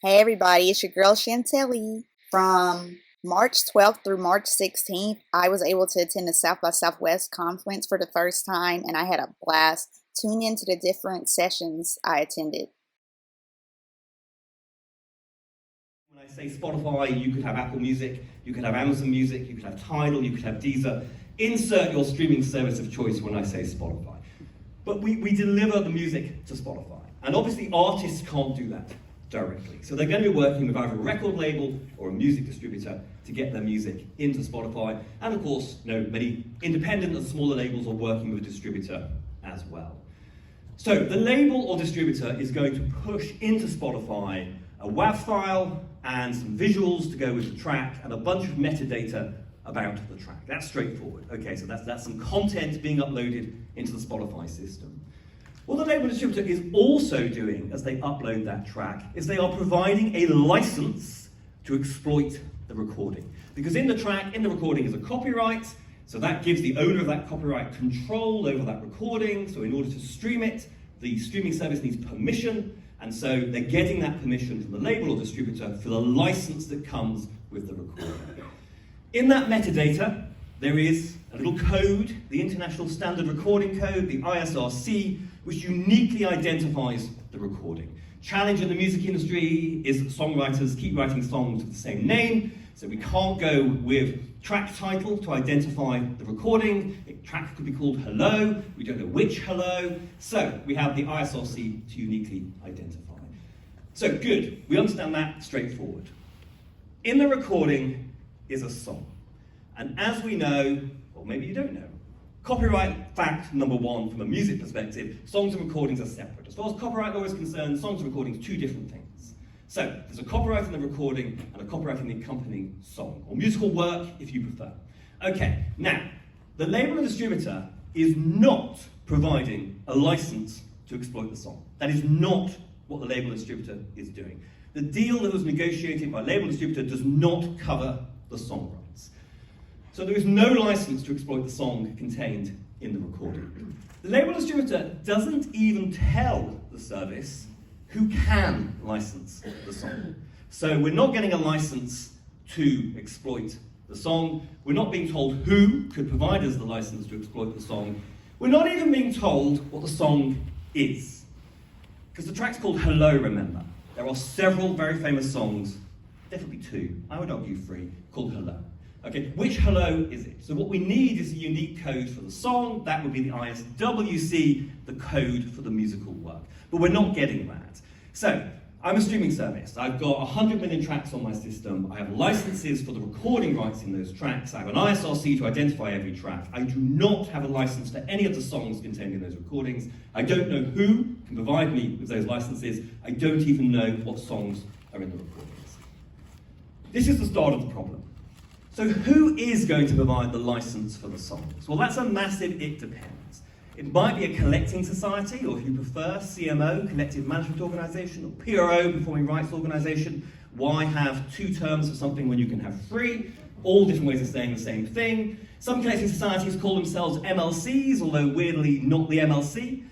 Hey everybody, it's your girl Chantelli. From March 12th through March 16th, I was able to attend the South by Southwest conference for the first time, and I had a blast. Tune into the different sessions I attended. When I say Spotify, you could have Apple Music, you could have Amazon Music, you could have Tidal, you could have Deezer. Insert your streaming service of choice when I say Spotify. But we deliver the music to Spotify. And obviously artists can't do that directly. So they're going to be working with either a record label or a music distributor to get their music into Spotify. And of course, many independent and smaller labels are working with a distributor as well. So the label or distributor is going to push into Spotify a WAV file and some visuals to go with the track and a bunch of metadata about the track. That's straightforward. Okay, so that's some content being uploaded into the Spotify system. What the label distributor is also doing as they upload that track is they are providing a license to exploit the recording. Because in the track, in the recording is a copyright, so that gives the owner of that copyright control over that recording. So in order to stream it, the streaming service needs permission, and so they're getting that permission from the label or distributor for the license that comes with the recording. In that metadata, there is a little code, the International Standard Recording Code, the ISRC, which uniquely identifies the recording. Challenge in the music industry is that songwriters keep writing songs with the same name, so we can't go with track title to identify the recording. A track could be called Hello, we don't know which Hello, so we have the ISRC to uniquely identify. So good, we understand that straightforward. In the recording is a song, and as we know, or maybe you don't know, copyright fact number one from a music perspective, songs and recordings are separate. As far as copyright law is concerned, songs and recordings are two different things. So there's a copyright in the recording and a copyright in the accompanying song, or musical work if you prefer. Okay, now, the label and distributor is not providing a license to exploit the song. That is not what the label and distributor is doing. The deal that was negotiated by label and distributor does not cover the song rights. So there is no license to exploit the song contained in the recording. The label distributor doesn't even tell the service who can license the song. So we're not getting a license to exploit the song. We're not being told who could provide us the license to exploit the song. We're not even being told what the song is. Because the track's called Hello, remember. There are several very famous songs, definitely two, I would argue three, called Hello. Okay, which hello is it? So what we need is a unique code for the song. That would be the ISWC, the code for the musical work. But we're not getting that. So I'm a streaming service. I've got 100 million tracks on my system. I have licenses for the recording rights in those tracks. I have an ISRC to identify every track. I do not have a license for any of the songs contained in those recordings. I don't know who can provide me with those licenses. I don't even know what songs are in the recordings. This is the start of the problem. So who is going to provide the license for the songs? Well, that's a massive it depends. It might be a collecting society, or if you prefer, CMO, collective management organisation, or PRO, performing rights organisation. Why have two terms for something when you can have three? All different ways of saying the same thing. Some collecting societies call themselves MLCs, although weirdly not the MLC.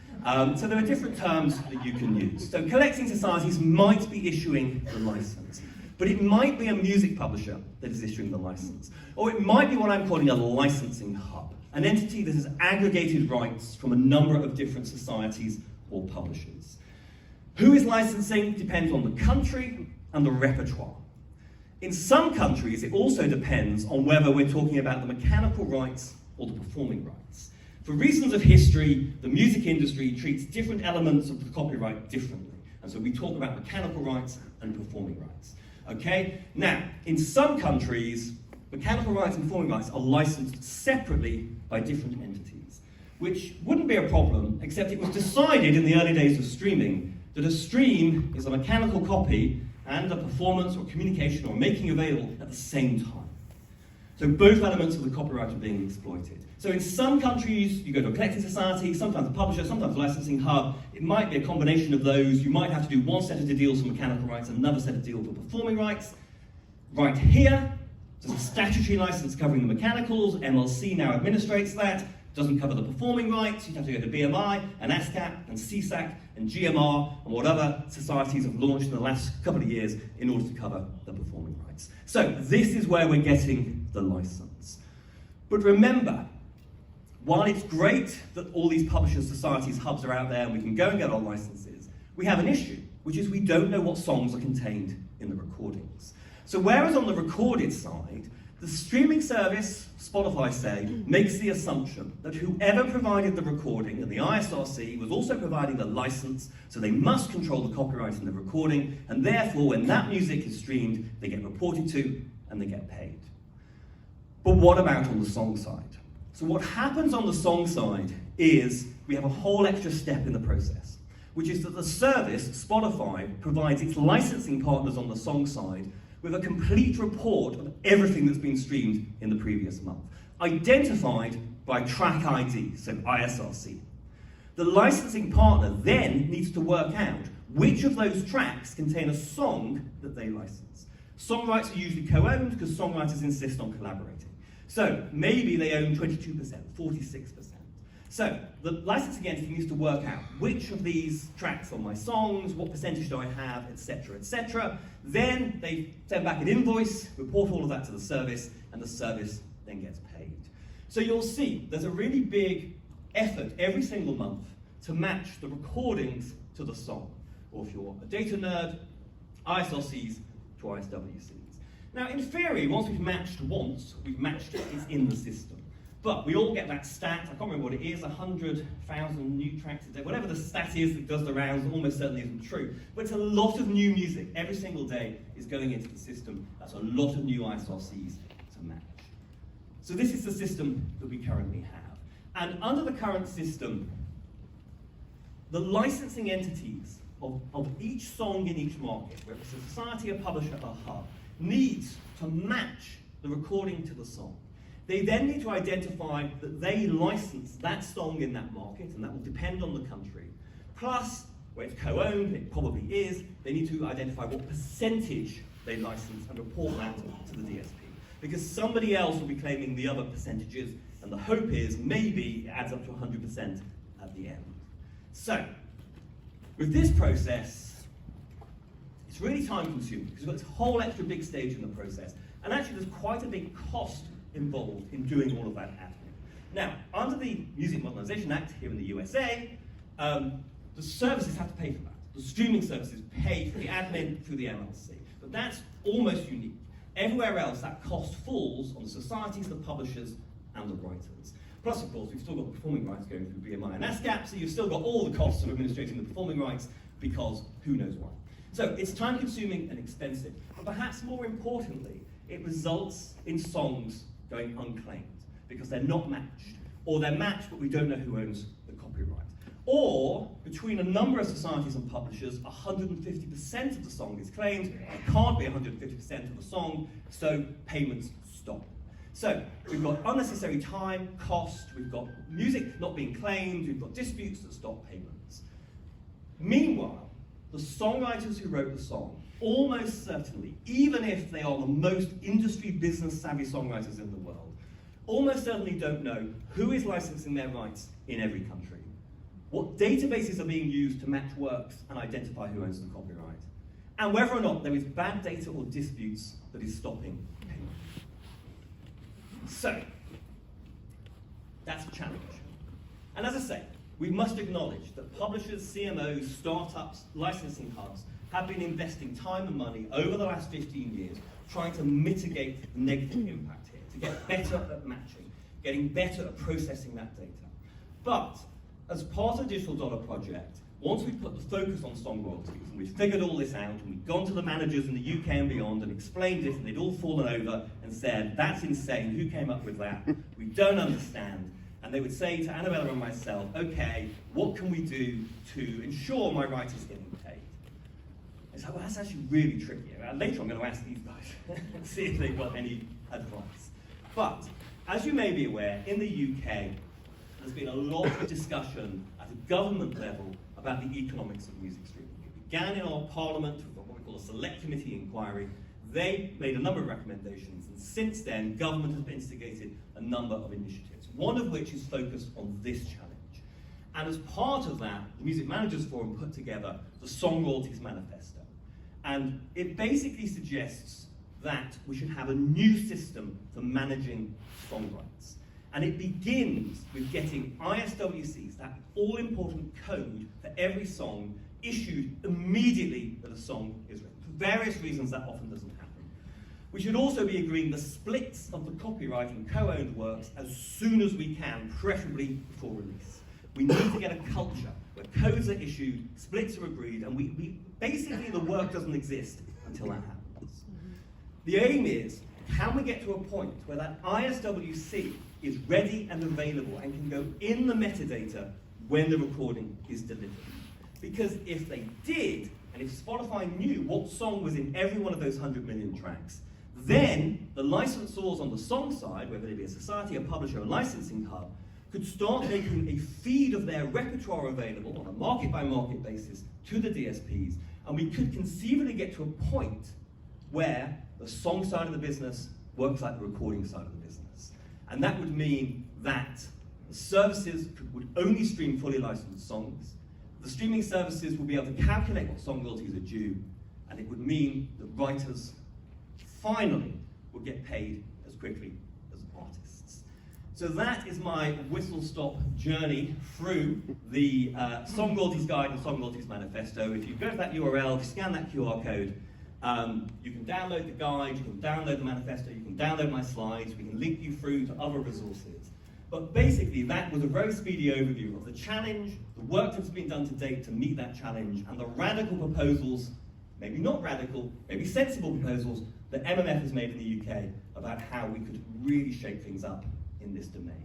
So there are different terms that you can use. So collecting societies might be issuing the license. But it might be a music publisher that is issuing the license. Or it might be what I'm calling a licensing hub, an entity that has aggregated rights from a number of different societies or publishers. Who is licensing depends on the country and the repertoire. In some countries, it also depends on whether we're talking about the mechanical rights or the performing rights. For reasons of history, the music industry treats different elements of the copyright differently. And so we talk about mechanical rights and performing rights. Okay, now, in some countries, mechanical rights and performing rights are licensed separately by different entities, which wouldn't be a problem, except it was decided in the early days of streaming that a stream is a mechanical copy and a performance or communication or making available at the same time. So both elements of the copyright are being exploited. So in some countries, you go to a collecting society, sometimes a publisher, sometimes a licensing hub. It might be a combination of those. You might have to do one set of deals for mechanical rights, another set of deals for performing rights. Right here, there's a statutory license covering the mechanicals. MLC now administrates that. doesn't cover the performing rights, you'd have to go to BMI and ASCAP and CSAC and GMR and what other societies have launched in the last couple of years in order to cover the performing rights. So this is where we're getting the license. But remember, while it's great that all these publishers, societies, hubs are out there and we can go and get our licenses, we have an issue, which is we don't know what songs are contained in the recordings. So whereas on the recorded side, the streaming service, Spotify say, makes the assumption that whoever provided the recording, and the ISRC was also providing the license, so they must control the copyright in the recording, and therefore when that music is streamed, they get reported to and they get paid. But what about on the song side? So what happens on the song side is we have a whole extra step in the process, which is that the service, Spotify, provides its licensing partners on the song side with a complete report of everything that's been streamed in the previous month, identified by track ID, so ISRC. The licensing partner then needs to work out which of those tracks contain a song that they license. Song rights are usually co-owned because songwriters insist on collaborating. So maybe they own 22%, 46%. So the licensing entity needs to work out which of these tracks are my songs, what percentage do I have, etc., etc. Then they send back an invoice, report all of that to the service, and the service then gets paid. So you'll see there's a really big effort every single month to match the recordings to the song. Or if you're a data nerd, ISRCs to ISWCs. Now in theory, once we've matched once, we've matched it, it's in the system. But we all get that stat, I can't remember what it is, 100,000 new tracks a day, whatever the stat is that does the rounds, almost certainly isn't true. But it's a lot of new music, every single day is going into the system. That's a lot of new ISRCs to match. So this is the system that we currently have. And under the current system, the licensing entities of each song in each market, whether it's a society, a publisher, a hub, needs to match the recording to the song. They then need to identify that they license that song in that market, and that will depend on the country. Plus, where it's co-owned, it probably is, they need to identify what percentage they license and report that to the DSP. Because somebody else will be claiming the other percentages, and the hope is maybe it adds up to 100% at the end. So, with this process, it's really time consuming, because we've got this whole extra big stage in the process, and actually there's quite a big cost involved in doing all of that admin. Now, under the Music Modernization Act here in the USA, the services have to pay for that. The streaming services pay for the admin through the MLC. But that's almost unique. Everywhere else, that cost falls on the societies, the publishers, and the writers. Plus, of course, we've still got the performing rights going through BMI and ASCAP, so you've still got all the costs of administrating the performing rights, because who knows why. So it's time-consuming and expensive. But perhaps more importantly, it results in songs going unclaimed, because they're not matched. Or they're matched, but we don't know who owns the copyright. Or, between a number of societies and publishers, 150% of the song is claimed. It can't be 150% of the song, so payments stop. So, we've got unnecessary time, cost, we've got music not being claimed, we've got disputes that stop payments. Meanwhile, the songwriters who wrote the song, almost certainly, even if they are the most industry business savvy songwriters in the world, almost certainly don't know who is licensing their rights in every country, what databases are being used to match works and identify who owns the copyright, and whether or not there is bad data or disputes that is stopping payment. So, that's a challenge. And as I say, we must acknowledge that publishers, CMOs, startups, licensing hubs have been investing time and money over the last 15 years trying to mitigate the negative impact here, to get better at matching, getting better at processing that data. But as part of the Digital Dollar project, once we've put the focus on song royalties and we've figured all this out and we've gone to the managers in the UK and beyond and explained it, and they'd all fallen over and said, that's insane, who came up with that? We don't understand. And they would say to Annabella and myself, okay, what can we do to ensure my right is getting paid? It's like, well, that's actually really tricky. Later I'm going to ask these guys and see if they've got any advice. But, as you may be aware, in the UK, there's been a lot of discussion at a government level about the economics of music streaming. It began in our parliament with what we call a select committee inquiry. They made a number of recommendations, and since then, government has instigated a number of initiatives, one of which is focused on this challenge. And as part of that, the Music Managers Forum put together the Song Royalties Manifesto. And it basically suggests that we should have a new system for managing song rights. And it begins with getting ISWCs, that all-important code for every song, issued immediately that a song is written. For various reasons, that often doesn't happen. We should also be agreeing the splits of the copyright and co-owned works as soon as we can, preferably before release. We need to get a culture where codes are issued, splits are agreed, and we basically the work doesn't exist until that happens. The aim is, can we get to a point where that ISWC is ready and available and can go in the metadata when the recording is delivered? Because if they did, and if Spotify knew what song was in every one of those 100 million tracks, then the licensors on the song side, whether they be a society, a publisher, a licensing hub, could start making a feed of their repertoire available on a market-by-market basis to the DSPs, and we could conceivably get to a point where the song side of the business works like the recording side of the business. And that would mean that the services would only stream fully licensed songs, the streaming services will be able to calculate what song royalties are due, and it would mean that writers finally would get paid as quickly as artists. So that is my whistle-stop journey through the Song Royalties Guide and Song Royalties Manifesto. If you go to that URL, if you scan that QR code, you can download the guide, you can download the manifesto, you can download my slides, we can link you through to other resources. But basically, that was a very speedy overview of the challenge, the work that's been done to date to meet that challenge, and the radical proposals, maybe not radical, maybe sensible proposals, that MMF has made in the UK about how we could really shake things up in this domain.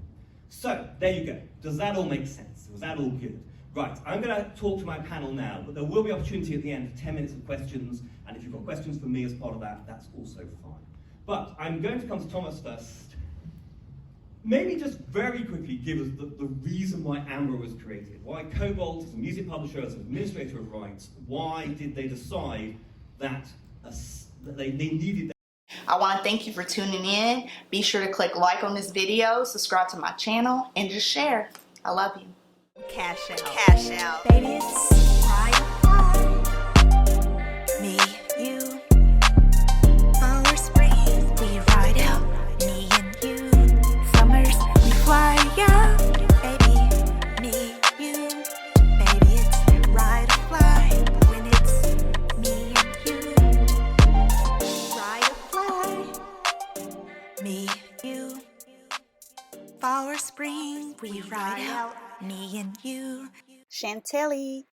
So, there you go. Does that all make sense? Was that all good? Right, I'm going to talk to my panel now, but there will be opportunity at the end for 10 minutes of questions, and if you've got questions for me as part of that, that's also fine. But I'm going to come to Thomas first. Maybe just very quickly give us the reason why AMRA was created. Why Cobalt, as a music publisher, as an administrator of rights, why did they decide that they needed that? I want to thank you for tuning in. Be sure to click like on this video, subscribe to my channel, and just share. I love you. Cash out. Cash out. Baby, it's right. Me, you. Our spring, we ride out. Me and you. Summers, we fly out. Baby, me, you. Baby, it's ride or fly. When it's me and you. Ride or fly. Me, you. Fall or spring, we ride out. Me and you. Chantilly.